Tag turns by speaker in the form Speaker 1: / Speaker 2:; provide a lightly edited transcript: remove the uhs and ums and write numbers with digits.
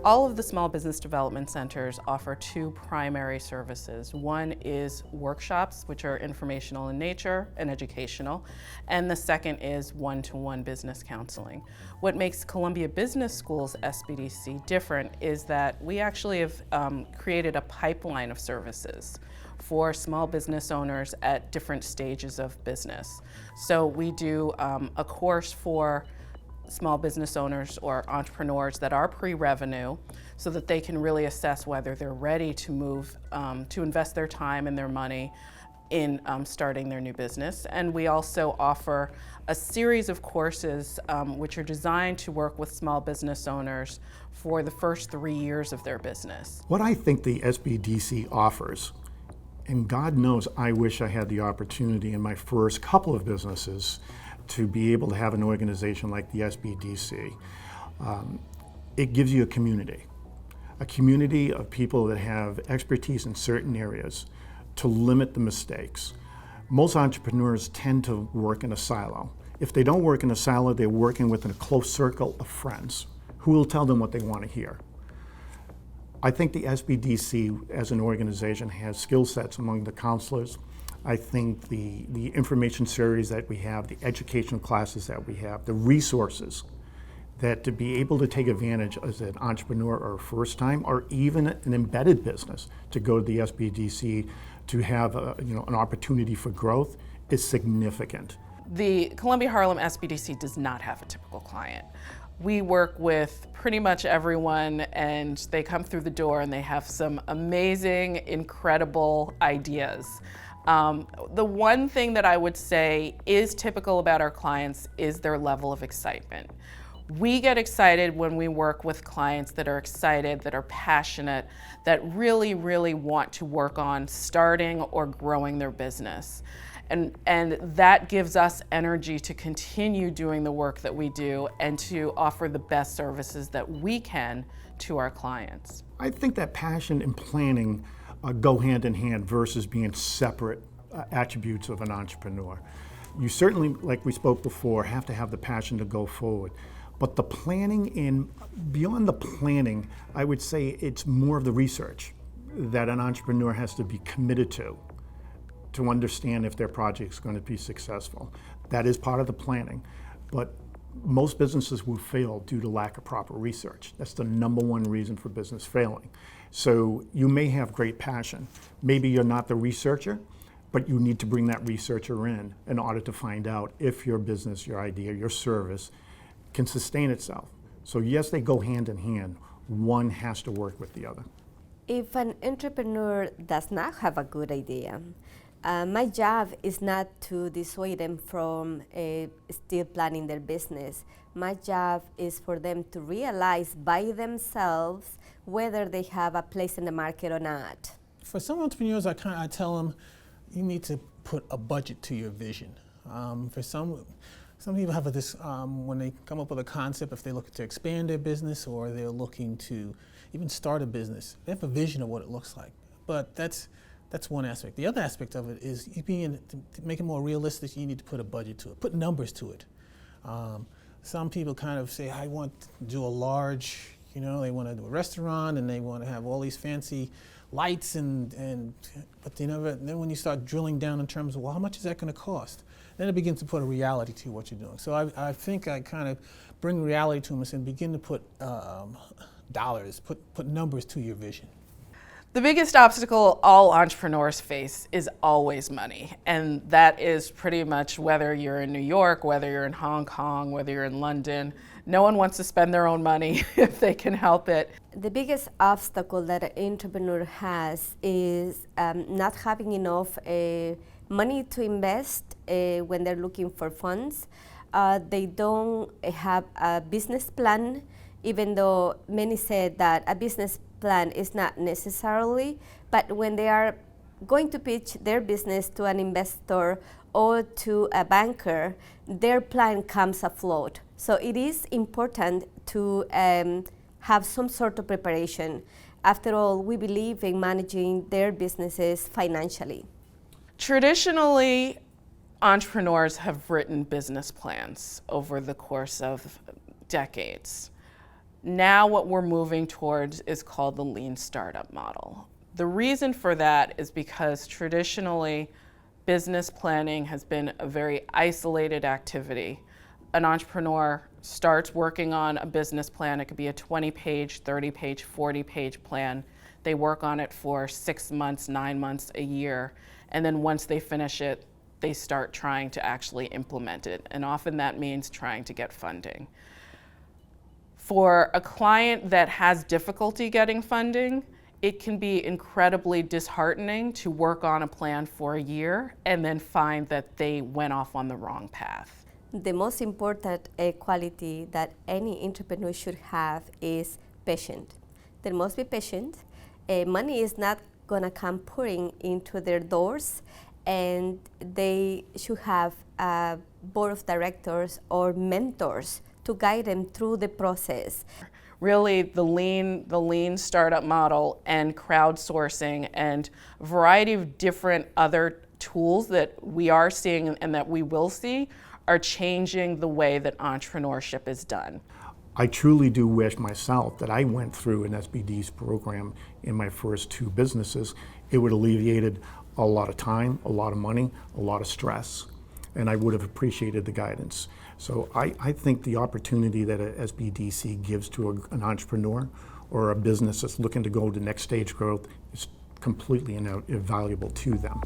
Speaker 1: All of the small business development centers offer two primary services. One is workshops, which are informational in nature and educational, and the second is one-to-one business counseling. What makes Columbia Business School's SBDC different is that we actually have created a pipeline of services for small business owners at different stages of business. So we do a course for small business owners or entrepreneurs that are pre-revenue so that they can really assess whether they're ready to move, to invest their time and their money in starting their new business. And we also offer a series of courses which are designed to work with small business owners for the first 3 years of their business.
Speaker 2: What I think the SBDC offers, and God knows I wish I had the opportunity in my first couple of businesses to be able to have an organization like the SBDC. It gives you a community of people that have expertise in certain areas to limit the mistakes. Most entrepreneurs tend to work in a silo. If they don't work in a silo, they're working within a close circle of friends who will tell them what they want to hear. I think the SBDC as an organization has skill sets among the counselors. I think the information series that we have, the educational classes that we have, the resources that to be able to take advantage as an entrepreneur or first time or even an embedded business to go to the SBDC to have an opportunity for growth is significant.
Speaker 1: The Columbia Harlem SBDC does not have a typical client. We work with pretty much everyone, and they come through the door and they have some amazing, incredible ideas. The one thing that I would say is typical about our clients is their level of excitement. We get excited when we work with clients that are excited, that are passionate, that really, really want to work on starting or growing their business. And that gives us energy to continue doing the work that we do and to offer the best services that we can to our clients.
Speaker 2: I think that passion and planning go hand in hand versus being separate attributes of an entrepreneur. You certainly, like we spoke before, have to have the passion to go forward. But the planning and beyond the planning, I would say it's more of the research that an entrepreneur has to be committed to understand if their project is going to be successful. That is part of the planning. But most businesses will fail due to lack of proper research. That's the number one reason for business failing. So you may have great passion. Maybe you're not the researcher, but you need to bring that researcher in order to find out if your business, your idea, your service can sustain itself. So yes, they go hand in hand. One has to work with the other.
Speaker 3: If an entrepreneur does not have a good idea, my job is not to dissuade them from still planning their business. My job is for them to realize by themselves whether they have a place in the market or not.
Speaker 4: For some entrepreneurs, I tell them you need to put a budget to your vision. For some people have this, when they come up with a concept, if they're looking to expand their business or they're looking to even start a business, they have a vision of what it looks like. But that's one aspect. The other aspect of it is to make it more realistic, you need to put a budget to it, put numbers to it. Some people kind of say, I want to do a large, they want to do a restaurant and they want to have all these fancy lights but then when you start drilling down in terms of, well, how much is that going to cost? Then it begins to put a reality to what you're doing. So I think I kind of bring reality to them and begin to put dollars, put numbers to your vision.
Speaker 1: The biggest obstacle all entrepreneurs face is always money, and that is pretty much whether you're in New York, whether you're in Hong Kong, whether you're in London. No one wants to spend their own money if they can help it.
Speaker 3: The biggest obstacle that an entrepreneur has is not having enough money to invest when they're looking for funds. They don't have a business plan, even though many said that a business plan is not necessarily, but when they are going to pitch their business to an investor or to a banker, their plan comes afloat. So it is important to have some sort of preparation. After all, we believe in managing their businesses financially.
Speaker 1: Traditionally, entrepreneurs have written business plans over the course of decades. Now what we're moving towards is called the lean startup model. The reason for that is because traditionally business planning has been a very isolated activity. An entrepreneur starts working on a business plan. It could be a 20-page, 30-page, 40-page plan. They work on it for 6 months, 9 months, a year, and then once they finish it, they start trying to actually implement it, and often that means trying to get funding. For a client that has difficulty getting funding, it can be incredibly disheartening to work on a plan for a year and then find that they went off on the wrong path.
Speaker 3: The most important quality that any entrepreneur should have is patient. They must be patient. Money is not gonna come pouring into their doors, and they should have a board of directors or mentors to guide them through the process.
Speaker 1: Really, the lean startup model and crowdsourcing and a variety of different other tools that we are seeing and that we will see are changing the way that entrepreneurship is done.
Speaker 2: I truly do wish myself that I went through an SBD's program in my first 2 businesses. It would have alleviated a lot of time, a lot of money, a lot of stress, and I would have appreciated the guidance. So I think the opportunity that a SBDC gives to an entrepreneur or a business that's looking to go to next stage growth is completely invaluable to them.